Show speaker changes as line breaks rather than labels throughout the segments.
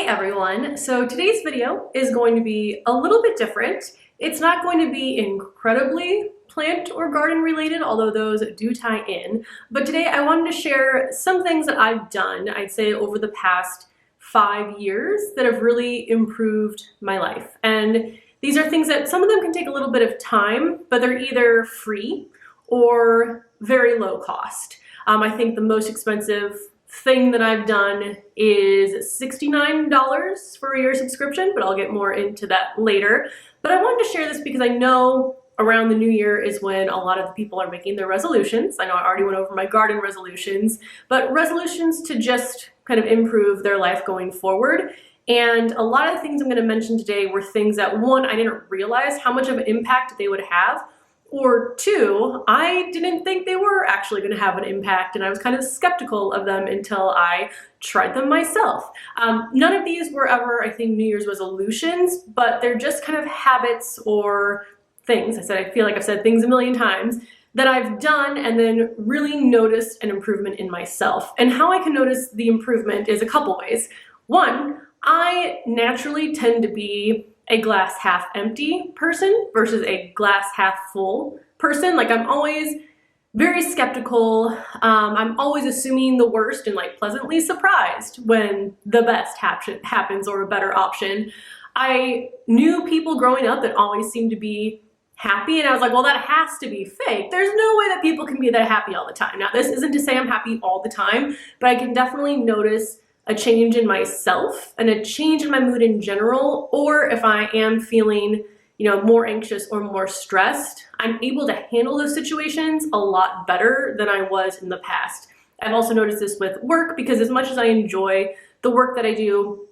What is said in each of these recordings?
everyone. So today's video is going to be a little bit different. It's not going to be incredibly plant or garden related, although those do tie in. But today I wanted to share some things that I've done, I'd say over the past 5 years, that have really improved my life. And these are things that some of them can take a little bit of time, but they're either free or very low cost. I think the most expensive thing that I've done is $69 for a year subscription, but I'll get more into that later. But I wanted to share this because I know around the new year is when a lot of the people are making their resolutions. I know I already went over my garden resolutions, but resolutions to just kind of improve their life going forward. And a lot of the things I'm going to mention today were things that, one, I didn't realize how much of an impact they would have, or two, I didn't think they were actually going to have an impact, and I was kind of skeptical of them until I tried them myself. None of these were ever, I think, New Year's resolutions, but they're just kind of habits or things. I feel like I've said things a million times that I've done and then really noticed an improvement in myself. And how I can notice the improvement is a couple ways. One, I naturally tend to be a glass half empty person versus a glass half full person. Like, I'm always very skeptical. I'm always assuming the worst and like pleasantly surprised when the best happens or a better option. I knew people growing up that always seemed to be happy, and I was like, well, that has to be fake. There's no way that people can be that happy all the time. Now, this isn't to say I'm happy all the time, but I can definitely notice a change in myself and a change in my mood in general, or if I am feeling, more anxious or more stressed, I'm able to handle those situations a lot better than I was in the past. I've also noticed this with work, because as much as I enjoy the work that I do,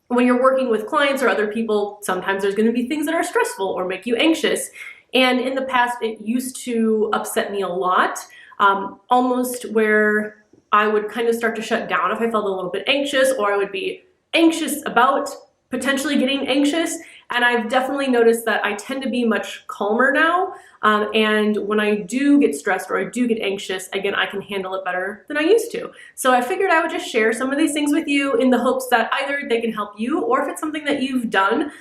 when you're working with clients or other people, sometimes there's going to be things that are stressful or make you anxious. And in the past, it used to upset me a lot, almost where I would kind of start to shut down if I felt a little bit anxious, or I would be anxious about potentially getting anxious. And I've definitely noticed that I tend to be much calmer now. And when I do get stressed or I do get anxious, again, I can handle it better than I used to. So I figured I would just share some of these things with you in the hopes that either they can help you, or if it's something that you've done,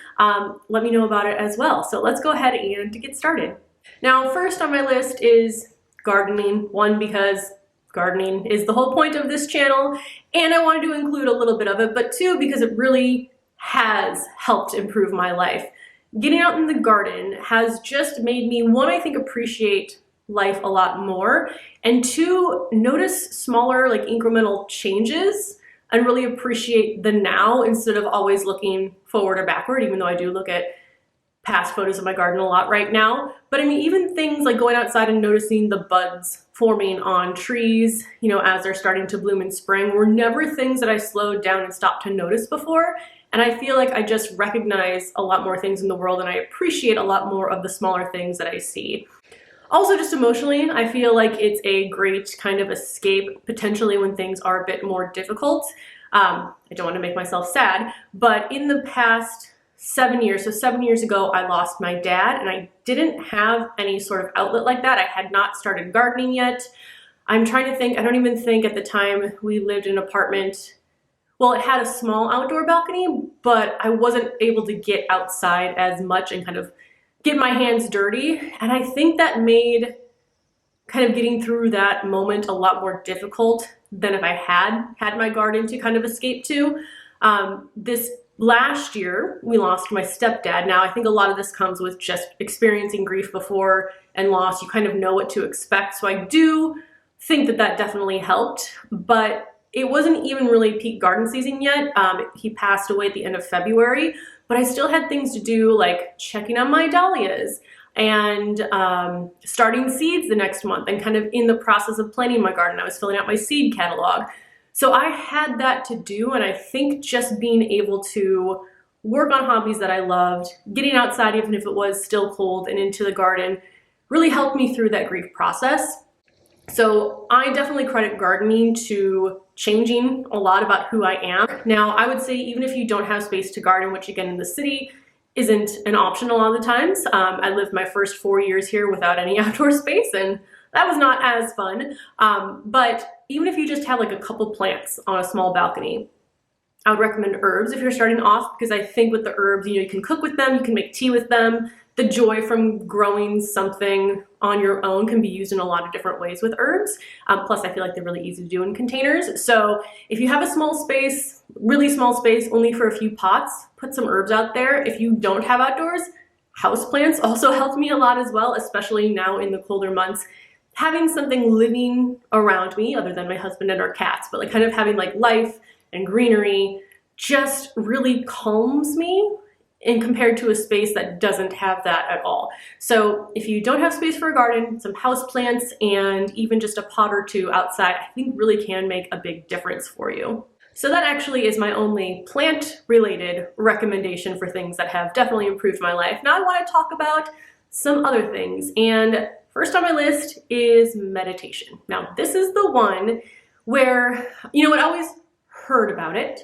let me know about it as well. So let's go ahead and get started. Now, first on my list is gardening. One, because gardening is the whole point of this channel, and I wanted to include a little bit of it, but two, because it really has helped improve my life. Getting out in the garden has just made me, one, I think, appreciate life a lot more, and two, notice smaller, like, incremental changes and really appreciate the now instead of always looking forward or backward, even though I do look at past photos of my garden a lot right now. But I mean, even things like going outside and noticing the buds forming on trees, as they're starting to bloom in spring, were never things that I slowed down and stopped to notice before. And I feel like I just recognize a lot more things in the world, and I appreciate a lot more of the smaller things that I see. Also, just emotionally, I feel like it's a great kind of escape, potentially when things are a bit more difficult. I don't want to make myself sad, but in the past 7 years, so 7 years ago, I lost my dad, and I didn't have any sort of outlet like that. I had not started gardening yet. I'm trying to think, I don't even think at the time we lived in an apartment. Well, it had a small outdoor balcony, but I wasn't able to get outside as much and kind of get my hands dirty. And I think that made kind of getting through that moment a lot more difficult than if I had my garden to kind of escape to. This last year, we lost my stepdad. Now, I think a lot of this comes with just experiencing grief before and loss. You kind of know what to expect. So I do think that definitely helped, but it wasn't even really peak garden season yet. He passed away at the end of February, but I still had things to do, like checking on my dahlias and starting seeds the next month, and kind of in the process of planting my garden. I was filling out my seed catalog. So I had that to do, and I think just being able to work on hobbies that I loved, getting outside even if it was still cold and into the garden, really helped me through that grief process. So I definitely credit gardening to changing a lot about who I am. Now, I would say even if you don't have space to garden, which again in the city isn't an option a lot of the times. I lived my first 4 years here without any outdoor space, and that was not as fun. But even if you just have like a couple plants on a small balcony, I would recommend herbs if you're starting off, because I think with the herbs, you can cook with them, you can make tea with them. The joy from growing something on your own can be used in a lot of different ways with herbs. Plus, I feel like they're really easy to do in containers. So if you have a small space, really small space, only for a few pots, put some herbs out there. If you don't have outdoors, houseplants also help me a lot as well, especially now in the colder months. Having something living around me, other than my husband and our cats, but like kind of having like life and greenery just really calms me in compared to a space that doesn't have that at all. So if you don't have space for a garden, some houseplants and even just a pot or two outside, I think really can make a big difference for you. So that actually is my only plant-related recommendation for things that have definitely improved my life. Now I want to talk about some other things, and first on my list is meditation. Now this is the one where, I always heard about it.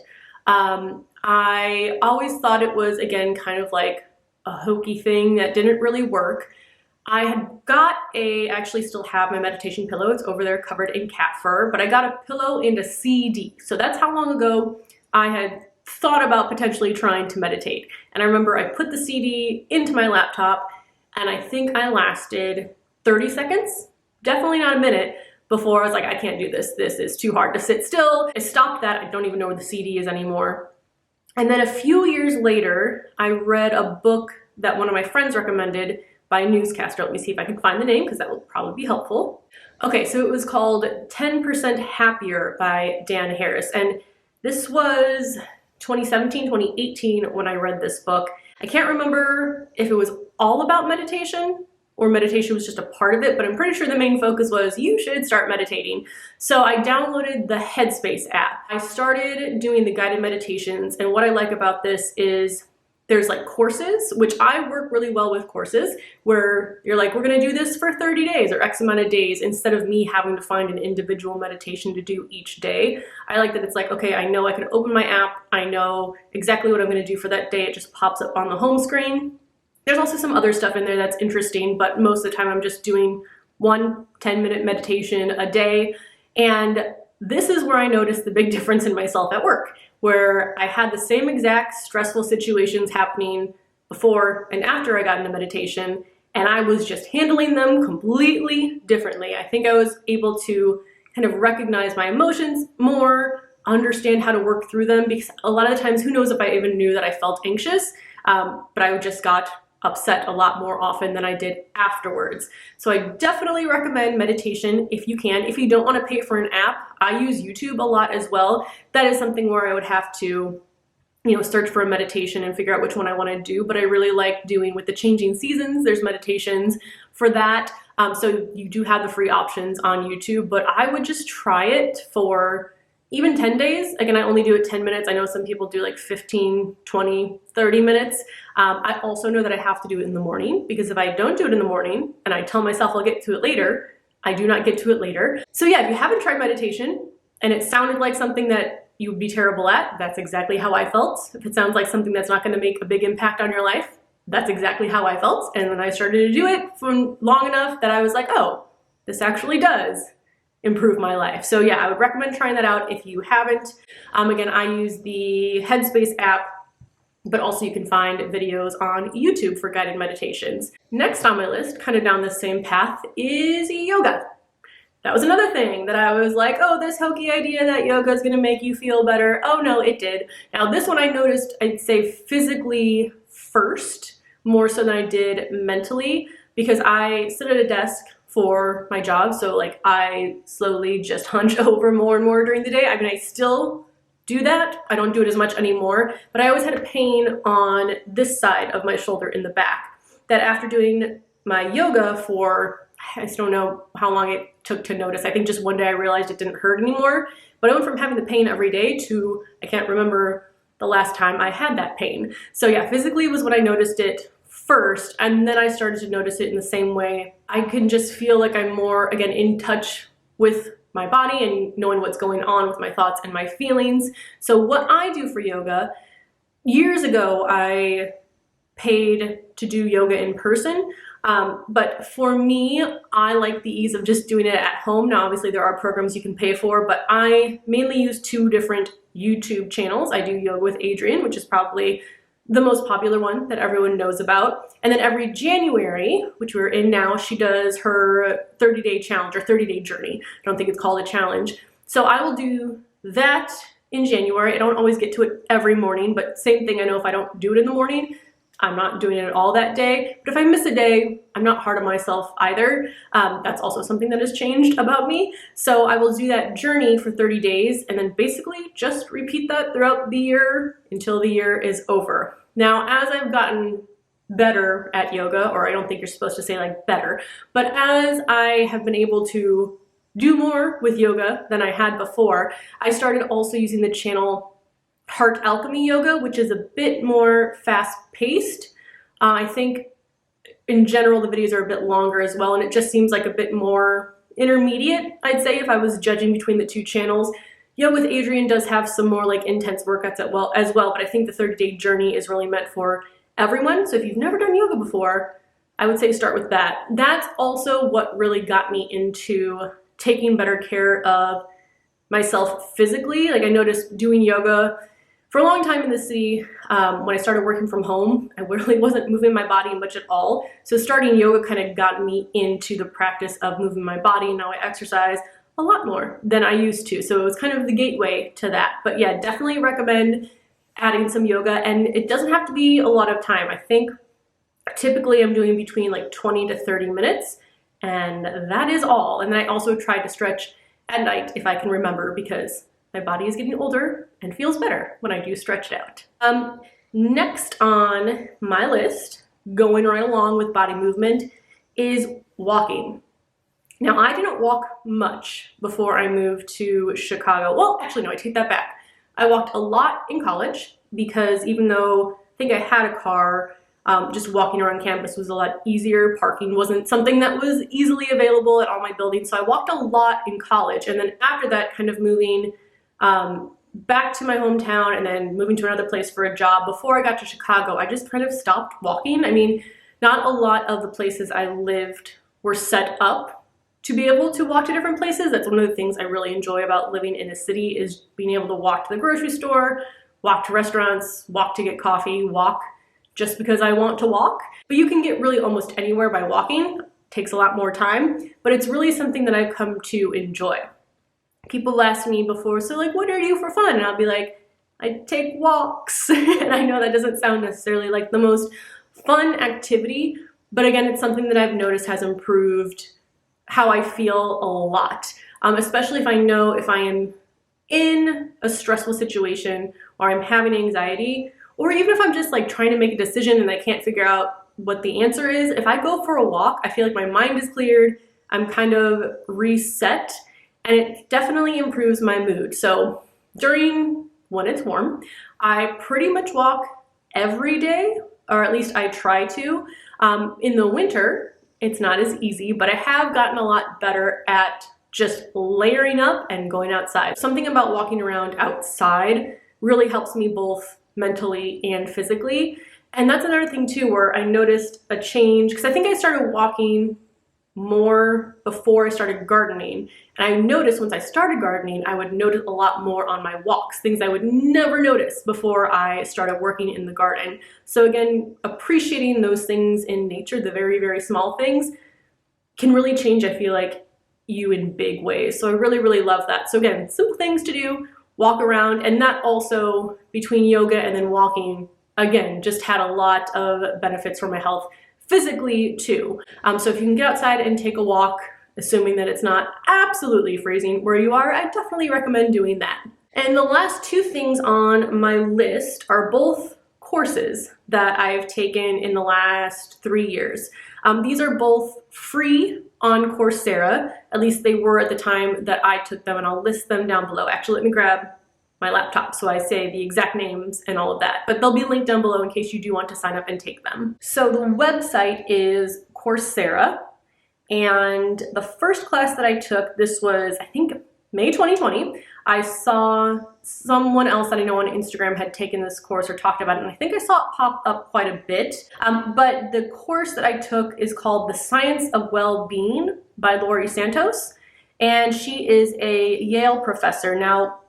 I always thought it was, again, kind of like a hokey thing that didn't really work. I had got actually still have my meditation pillow. It's over there covered in cat fur, but I got a pillow and a CD. So that's how long ago I had thought about potentially trying to meditate. And I remember I put the CD into my laptop and I think I lasted 30 seconds, definitely not a minute, before I was like, I can't do this. This is too hard to sit still. I stopped that. I don't even know where the CD is anymore. And then a few years later, I read a book that one of my friends recommended by a newscaster. Let me see if I can find the name because that will probably be helpful. Okay, so it was called 10% Happier by Dan Harris. And this was 2017, 2018 when I read this book. I can't remember if it was all about meditation or meditation was just a part of it, but I'm pretty sure the main focus was you should start meditating. So I downloaded the Headspace app. I started doing the guided meditations, and what I like about this is there's like courses, which I work really well with courses, where you're like, we're gonna do this for 30 days or X amount of days, instead of me having to find an individual meditation to do each day. I like that it's like, okay, I know I can open my app, I know exactly what I'm gonna do for that day, it just pops up on the home screen. There's also some other stuff in there that's interesting, but most of the time I'm just doing one 10-minute meditation a day. And this is where I noticed the big difference in myself at work, where I had the same exact stressful situations happening before and after I got into meditation, and I was just handling them completely differently. I think I was able to kind of recognize my emotions more, understand how to work through them, because a lot of the times, who knows if I even knew that I felt anxious, but I just got upset a lot more often than I did afterwards. So I definitely recommend meditation if you can. If you don't want to pay for an app, I use YouTube a lot as well. That is something where I would have to, search for a meditation and figure out which one I want to do, but I really like doing with the changing seasons. There's meditations for that. So you do have the free options on YouTube, but I would just try it for even 10 days. Again, I only do it 10 minutes. I know some people do like 15, 20, 30 minutes. I also know that I have to do it in the morning, because if I don't do it in the morning and I tell myself I'll get to it later, I do not get to it later. So yeah, if you haven't tried meditation and it sounded like something that you would be terrible at, that's exactly how I felt. If it sounds like something that's not going to make a big impact on your life, that's exactly how I felt. And then I started to do it for long enough that I was like, oh, this actually does improve my life. So yeah, I would recommend trying that out if you haven't. Again, I use the Headspace app, but also you can find videos on YouTube for guided meditations. Next on my list, kind of down the same path, is yoga. That was another thing that I was like, oh, this hokey idea that yoga is gonna make you feel better. Oh no, it did. Now this one I noticed, I'd say physically first, more so than I did mentally, because I sit at a desk for my job. So like I slowly just hunch over more and more during the day. I mean, I still do that. I don't do it as much anymore, but I always had a pain on this side of my shoulder in the back that after doing my yoga for, I just don't know how long it took to notice. I think just one day I realized it didn't hurt anymore, but I went from having the pain every day to, I can't remember the last time I had that pain. So yeah, physically was when I noticed it first, and then I started to notice it in the same way. I can just feel like I'm more, again, in touch with my body and knowing what's going on with my thoughts and my feelings. So what I do for yoga, years ago, I paid to do yoga in person. But for me, I like the ease of just doing it at home. Now, obviously there are programs you can pay for, but I mainly use two different YouTube channels. I do Yoga with Adriene, which is probably the most popular one that everyone knows about. And then every January, which we're in now, she does her 30-day challenge or 30-day journey. I don't think it's called a challenge. So I will do that in January. I don't always get to it every morning, but same thing, I know if I don't do it in the morning, I'm not doing it at all that day. But if I miss a day, I'm not hard on myself either. That's also something that has changed about me. So I will do that journey for 30 days and then basically just repeat that throughout the year until the year is over. Now, as I've gotten better at yoga, or I don't think you're supposed to say like better, but as I have been able to do more with yoga than I had before, I started also using the channel Heart Alchemy Yoga, which is a bit more fast-paced. I think in general the videos are a bit longer as well, and it just seems like a bit more intermediate, I'd say, if I was judging between the two channels. Yoga with Adriene does have some more like intense workouts as well, but I think the 30-day journey is really meant for everyone. So if you've never done yoga before, I would say start with that. That's also what really got me into taking better care of myself physically. Like I noticed doing yoga for a long time in the city, when I started working from home, I really wasn't moving my body much at all. So starting yoga kind of got me into the practice of moving my body. Now I exercise a lot more than I used to. So it was kind of the gateway to that. But yeah, definitely recommend adding some yoga, and it doesn't have to be a lot of time. I think typically I'm doing between like 20 to 30 minutes, and that is all. And then I also try to stretch at night if I can remember, because my body is getting older and feels better when I do stretch it out. Next on my list, going right along with body movement, is walking. Now, I didn't walk much before I moved to Chicago. Well, actually, no, I take that back. I walked a lot in college because even though I think I had a car, just walking around campus was a lot easier. Parking wasn't something that was easily available at all my buildings. So I walked a lot in college. And then after that, kind of moving back to my hometown and then moving to another place for a job. Before I got to Chicago, I just kind of stopped walking. I mean, not a lot of the places I lived were set up to be able to walk to different places. That's one of the things I really enjoy about living in a city, is being able to walk to the grocery store, walk to restaurants, walk to get coffee, walk just because I want to walk. But you can get really almost anywhere by walking. It takes a lot more time, but it's really something that I've come to enjoy. People ask me before, so like, what do you do for fun? And I'll be like, I take walks. And I know that doesn't sound necessarily like the most fun activity, but again, it's something that I've noticed has improved how I feel a lot. Especially if I know if I am in a stressful situation or I'm having anxiety, or even if I'm just like trying to make a decision and I can't figure out what the answer is. If I go for a walk, I feel like my mind is cleared, I'm kind of reset, and it definitely improves my mood. So when it's warm, I pretty much walk every day, or at least I try to. In the winter, it's not as easy, but I have gotten a lot better at just layering up and going outside. Something about walking around outside really helps me both mentally and physically. And that's another thing too, where I noticed a change, because I think I started walking more before I started gardening. And I noticed once I started gardening, I would notice a lot more on my walks, things I would never notice before I started working in the garden. So again, appreciating those things in nature, the very, very small things, can really change, I feel like, you in big ways. So I really, really love that. So again, simple things to do, walk around, and that also, between yoga and then walking, again, just had a lot of benefits for my health physically too. So if you can get outside and take a walk, assuming that it's not absolutely freezing where you are, I definitely recommend doing that. And the last two things on my list are both courses that I've taken in the last 3 years. These are both free on Coursera, at least they were at the time that I took them, and I'll list them down below. Actually, let me grab my laptop so I say the exact names and all of that, but they'll be linked down below in case you do want to sign up and take them. So the website is Coursera, and the first class that I took, this was, I think, May 2020. I saw someone else that I know on Instagram had taken this course or talked about it, and I think I saw it pop up quite a bit. But the course that I took is called The Science of Well-Being by Laurie Santos, and she is a Yale professor. Now,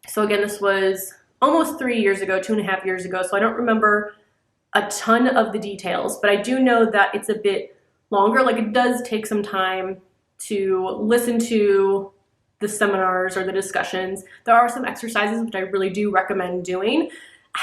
So again, this was almost 3 years ago, 2.5 years ago, so I don't remember a ton of the details, but I do know that it's a bit longer. Like, it does take some time to listen to the seminars or the discussions. There are some exercises which I really do recommend doing.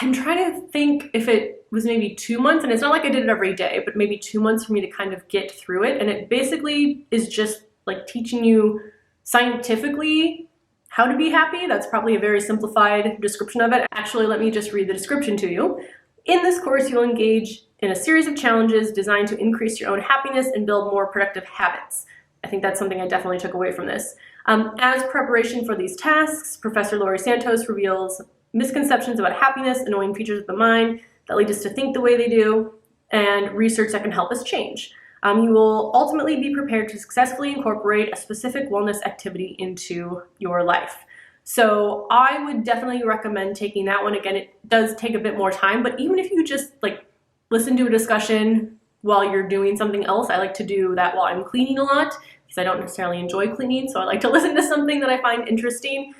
I'm trying to think if it was maybe 2 months, and it's not like I did it every day, but maybe 2 months for me to kind of get through it. And it basically is just like teaching you scientifically how to be happy. That's probably a very simplified description of it. Actually, let me just read the description to you. In this course, you'll engage in a series of challenges designed to increase your own happiness and build more productive habits. I think that's something I definitely took away from this. As preparation for these tasks, Professor Laurie Santos reveals misconceptions about happiness, annoying features of the mind that lead us to think the way they do, and research that can help us change. You will ultimately be prepared to successfully incorporate a specific wellness activity into your life. So I would definitely recommend taking that one. Again, it does take a bit more time, but even if you just like listen to a discussion while you're doing something else, I like to do that while I'm cleaning a lot because I don't necessarily enjoy cleaning. So I like to listen to something that I find interesting,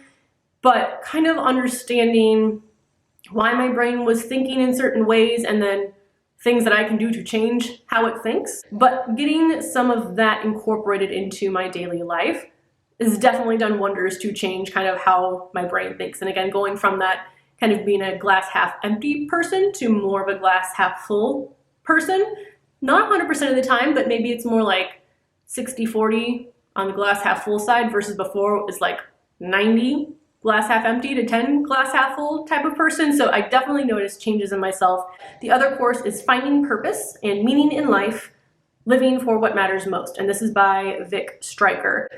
but kind of understanding why my brain was thinking in certain ways and then things that I can do to change how it thinks. But getting some of that incorporated into my daily life has definitely done wonders to change kind of how my brain thinks. And again, going from that kind of being a glass half empty person to more of a glass half full person, not 100% of the time, but maybe it's more like 60-40 on the glass half full side versus before it was like 90 glass half empty to 10 glass half full type of person. So I definitely noticed changes in myself. The other course is Finding Purpose and Meaning in Life, Living for What Matters Most. And this is by Vic Stryker.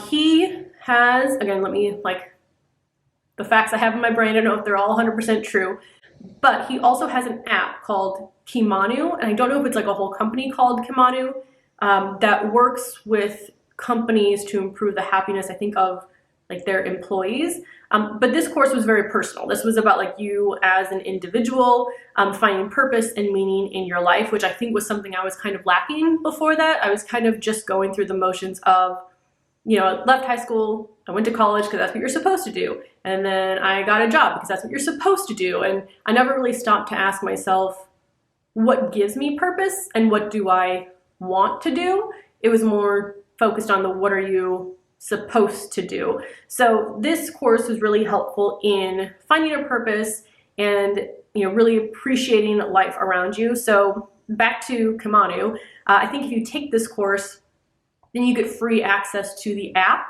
He has, again, the facts I have in my brain, I don't know if they're all 100% true, but he also has an app called Kimanu. And I don't know if it's like a whole company called Kimanu that works with companies to improve the happiness, I think, of like their employees. But this course was very personal. This was about like you as an individual, finding purpose and meaning in your life, which I think was something I was kind of lacking before that. I was kind of just going through the motions of, you know, I left high school, I went to college because that's what you're supposed to do. And then I got a job because that's what you're supposed to do. And I never really stopped to ask myself, what gives me purpose and what do I want to do? It was more focused on the what are you supposed to do. So this course was really helpful in finding a purpose and, you know, really appreciating life around you. So back to Kimanu, I think if you take this course, then you get free access to the app.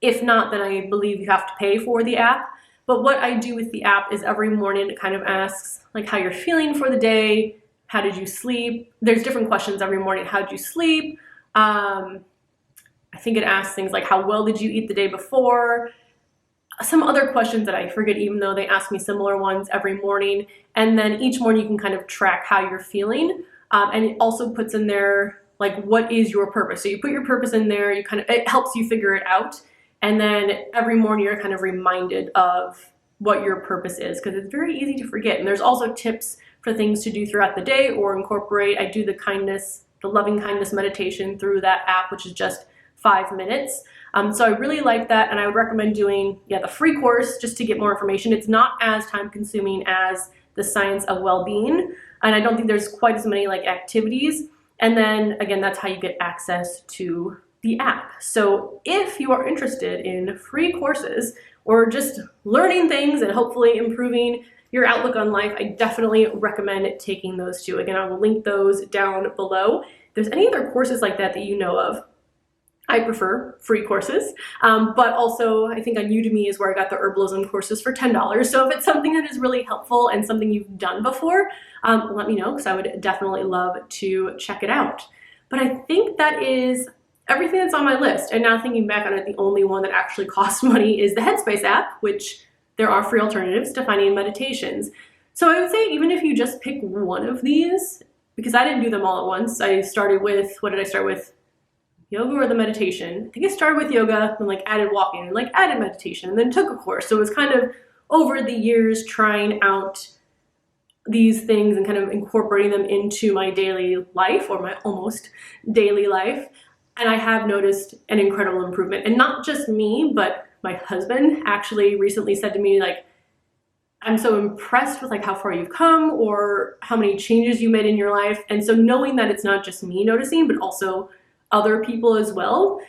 If not, then I believe you have to pay for the app. But what I do with the app is every morning it kind of asks like how you're feeling for the day, how did you sleep? There's different questions every morning. How did you sleep? I think it asks things like how well did you eat the day before? Some other questions that I forget, even though they ask me similar ones every morning. And then each morning you can kind of track how you're feeling. And it also puts in there like what is your purpose. So you put your purpose in there, it helps you figure it out. And then every morning you're kind of reminded of what your purpose is because it's very easy to forget. And there's also tips for things to do throughout the day or incorporate. I do the loving kindness meditation through that app, which is just 5 minutes. So I really like that, and I would recommend doing the free course just to get more information. It's not as time consuming as the Science of Well-Being, and I don't think there's quite as many like activities. And then again, that's how you get access to the app. So if you are interested in free courses or just learning things and hopefully improving your outlook on life, I definitely recommend taking those two. Again, I will link those down below. If there's any other courses like that you know of, I prefer free courses, but also I think on Udemy is where I got the herbalism courses for $10. So if it's something that is really helpful and something you've done before, let me know because I would definitely love to check it out. But I think that is everything that's on my list. And now thinking back on it, the only one that actually costs money is the Headspace app, which there are free alternatives to finding meditations. So I would say even if you just pick one of these, because I didn't do them all at once. I started with, what did I start with? Yoga or the meditation. I think I started with yoga, then like added walking, and like added meditation, and then took a course. So it was kind of over the years trying out these things and kind of incorporating them into my daily life or my almost daily life. And I have noticed an incredible improvement. And not just me, but my husband actually recently said to me, like, I'm so impressed with like how far you've come or how many changes you made in your life. And so knowing that it's not just me noticing, but also other people as well,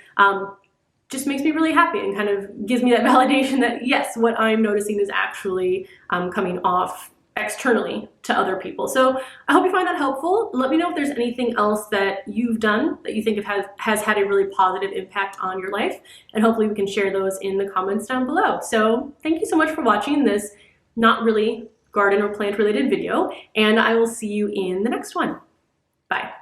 just makes me really happy and kind of gives me that validation that yes, what I'm noticing is actually coming off externally to other people. So I hope you find that helpful. Let me know if there's anything else that you've done that you think has had a really positive impact on your life, and hopefully we can share those in the comments down below. So thank you so much for watching this not really garden or plant related video, and I will see you in the next one. Bye.